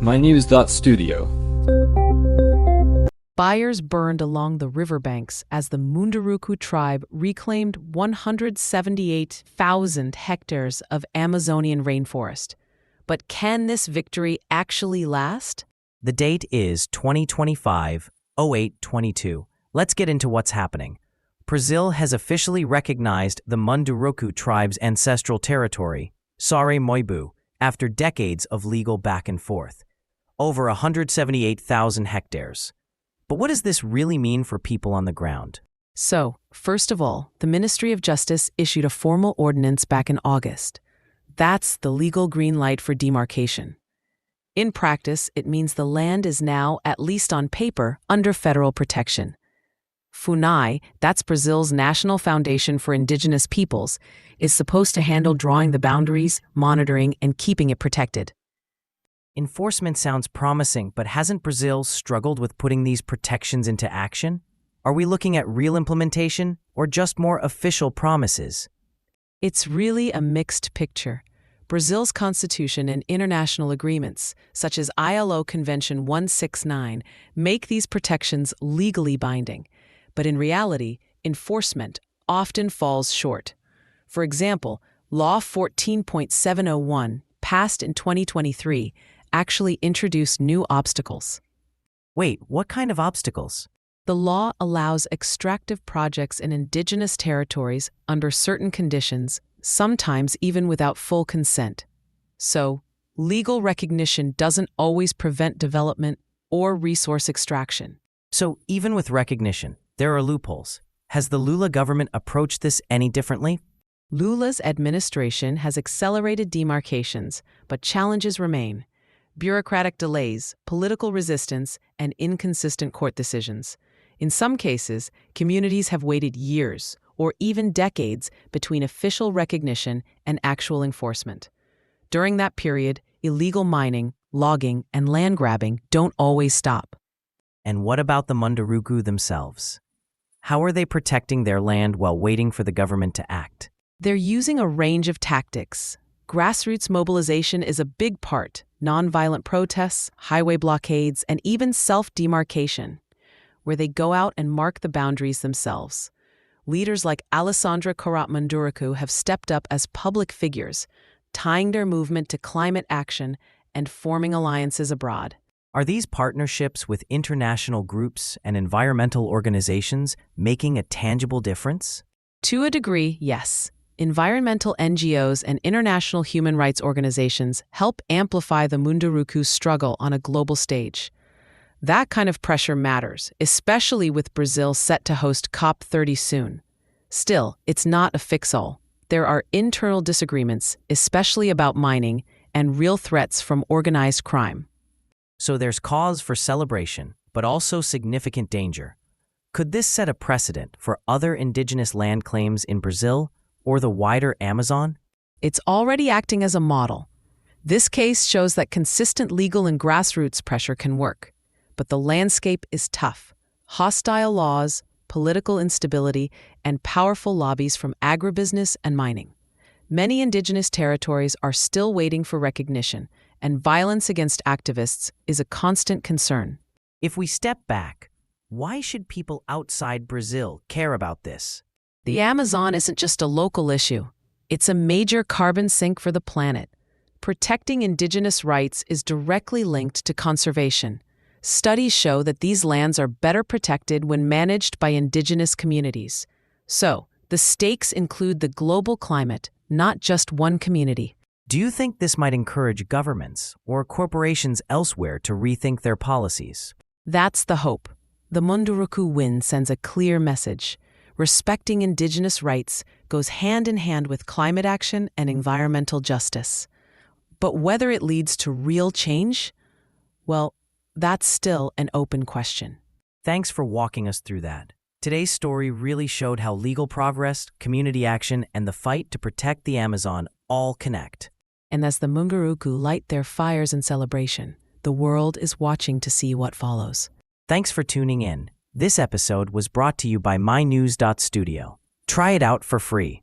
mynews.studio. Fires burned along the riverbanks as the Munduruku tribe reclaimed 178,000 hectares of Amazonian rainforest. But can this victory actually last? The date is 2025-08-22. Let's get into what's happening. Brazil has officially recognized the Munduruku tribe's ancestral territory, Sare Moibu, after decades of legal back and forth. Over 178,000 hectares. But what does this really mean for people on the ground? So, first of all, the Ministry of Justice issued a formal ordinance back in August. That's the legal green light for demarcation. In practice, it means the land is now, at least on paper, under federal protection. FUNAI, that's Brazil's National Foundation for Indigenous Peoples, is supposed to handle drawing the boundaries, monitoring, and keeping it protected. Enforcement sounds promising, but hasn't Brazil struggled with putting these protections into action? Are we looking at real implementation or just more official promises? It's really a mixed picture. Brazil's constitution and international agreements, such as ILO Convention 169, make these protections legally binding. But in reality, enforcement often falls short. For example, Law 14.701, passed in 2023, actually introduced new obstacles. Wait, what kind of obstacles? The law allows extractive projects in indigenous territories under certain conditions, sometimes even without full consent. So, legal recognition doesn't always prevent development or resource extraction. So, even with recognition, there are loopholes. Has the Lula government approached this any differently? Lula's administration has accelerated demarcations, but challenges remain. Bureaucratic delays, political resistance, and inconsistent court decisions. In some cases, communities have waited years or even decades between official recognition and actual enforcement. During that period, illegal mining, logging, and land grabbing don't always stop. And what about the Munduruku themselves? How are they protecting their land while waiting for the government to act? They're using a range of tactics. Grassroots mobilization is a big part. Nonviolent protests, highway blockades, and even self-demarcation, where they go out and mark the boundaries themselves. Leaders like Alessandra Karat Munduruku have stepped up as public figures, tying their movement to climate action and forming alliances abroad. Are these partnerships with international groups and environmental organizations making a tangible difference? To a degree, yes. Environmental NGOs and international human rights organizations help amplify the Munduruku's struggle on a global stage. That kind of pressure matters, especially with Brazil set to host COP30 soon. Still, it's not a fix-all. There are internal disagreements, especially about mining, and real threats from organized crime. So there's cause for celebration, but also significant danger. Could this set a precedent for other indigenous land claims in Brazil or the wider Amazon? It's already acting as a model. This case shows that consistent legal and grassroots pressure can work. But the landscape is tough. Hostile laws, political instability, and powerful lobbies from agribusiness and mining. Many indigenous territories are still waiting for recognition, and violence against activists is a constant concern. If we step back, why should people outside Brazil care about this? The Amazon isn't just a local issue. It's a major carbon sink for the planet. Protecting indigenous rights is directly linked to conservation. Studies show that these lands are better protected when managed by indigenous communities. So, the stakes include the global climate, not just one community. Do you think this might encourage governments or corporations elsewhere to rethink their policies? That's the hope. The Munduruku win sends a clear message. Respecting indigenous rights goes hand in hand with climate action and environmental justice. But whether it leads to real change? Well, that's still an open question. Thanks for walking us through that. Today's story really showed how legal progress, community action, and the fight to protect the Amazon all connect. And as the Munduruku light their fires in celebration, the world is watching to see what follows. Thanks for tuning in. This episode was brought to you by mynews.studio. Try it out for free.